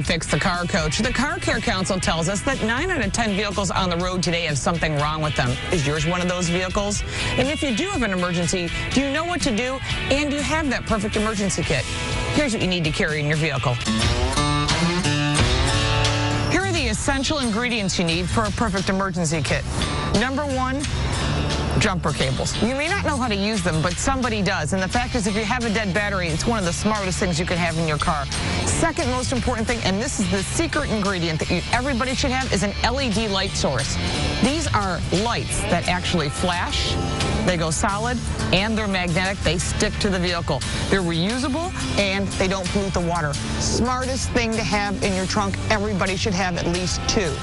Fix the Car Coach. The Car Care Council tells us that 9 out of 10 vehicles on the road today have something wrong with them. Is yours one of those vehicles? And if you do have an emergency, do you know what to do? And do you have that perfect emergency kit? Here's what you need to carry in your vehicle. Here are the essential ingredients you need for a perfect emergency kit. Number 1, jumper cables. You may not know how to use them, but somebody does. And the fact is, if you have a dead battery, it's one of the smartest things you can have in your car. Second most important thing, and this is the secret ingredient that everybody should have, is an LED light source. These are lights that actually flash, they go solid, and they're magnetic. They stick to the vehicle. They're reusable, and they don't pollute the water. Smartest thing to have in your trunk. Everybody should have at least 2.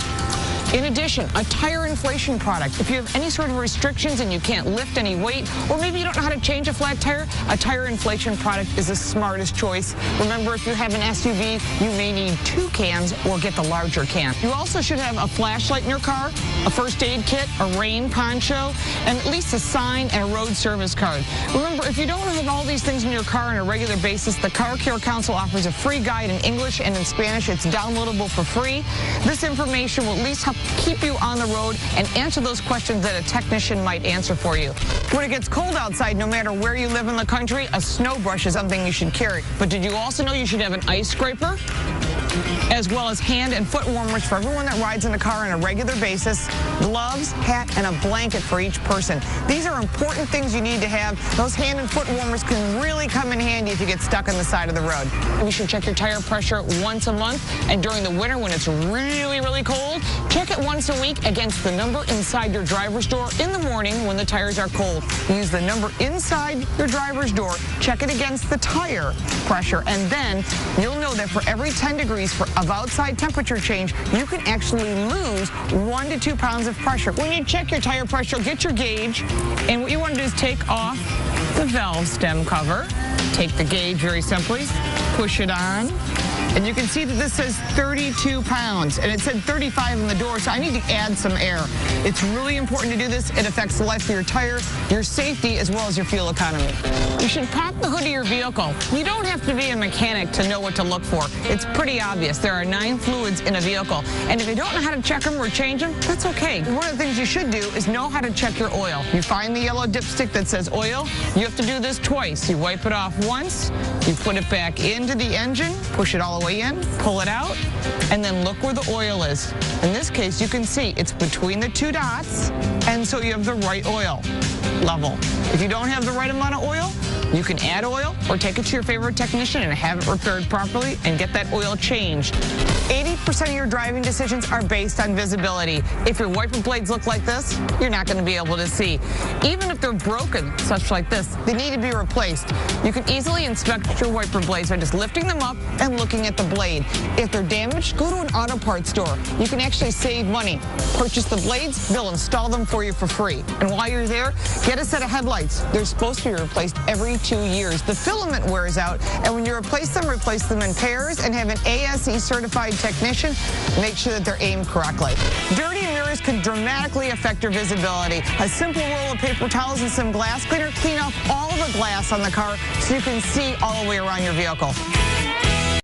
In addition, a tire inflation product. If you have any sort of restrictions and you can't lift any weight, or maybe you don't know how to change a flat tire, a tire inflation product is the smartest choice. Remember, if you have an SUV, you may need 2 cans or get the larger can. You also should have a flashlight in your car, a first aid kit, a rain poncho, and at least a sign and a road service card. Remember, if you don't have all these things in your car on a regular basis, the Car Care Council offers a free guide in English and in Spanish. It's downloadable for free. This information will at least help keep you on the road and answer those questions that a technician might answer for you. When it gets cold outside, no matter where you live in the country, a snow brush is something you should carry. But did you also know you should have an ice scraper? As well as hand and foot warmers for everyone that rides in the car on a regular basis, gloves, hat, and a blanket for each person. These are important things you need to have. Those hand and foot warmers can really come in handy if you get stuck on the side of the road. You should check your tire pressure once a month, and during the winter when it's really, really cold, check it once a week against the number inside your driver's door in the morning when the tires are cold. Use the number inside your driver's door, check it against the tire pressure, and then you'll know that for every 10 degrees of outside temperature change, you can actually lose 1 to 2 pounds of pressure. When you check your tire pressure, get your gauge, and what you want to do is take off the valve stem cover. Take the gauge very simply, push it on, and you can see that this says 32 pounds, and it said 35 in the door, so I need to add some air. It's really important to do this. It affects the life of your tire, your safety, as well as your fuel economy. You should pop the hood of your vehicle. You don't have to be a mechanic to know what to look for. It's pretty obvious. There are 9 fluids in a vehicle, and if you don't know how to check them or change them, that's okay. One of the things you should do is know how to check your oil. You find the yellow dipstick that says oil. You have to do this twice. You wipe it off once, you put it back into the engine, push it all the way in, pull it out, and then look where the oil is. In this case, you can see it's between the 2 dots, and so you have the right oil level. If you don't have the right amount of oil, you can add oil or take it to your favorite technician and have it repaired properly and get that oil changed. 80% of your driving decisions are based on visibility. If your wiper blades look like this, you're not going to be able to see. Even if they're broken, such like this, they need to be replaced. You can easily inspect your wiper blades by just lifting them up and looking at the blade. If they're damaged, go to an auto parts store. You can actually save money. Purchase the blades, they'll install them for you for free. And while you're there, get a set of headlights. They're supposed to be replaced every 2 years. The filament wears out, and when you replace them in pairs and have an ASE certified technician, make sure that they're aimed correctly. Dirty mirrors can dramatically affect your visibility. A simple roll of paper towels and some glass cleaner clean off all the glass on the car so you can see all the way around your vehicle.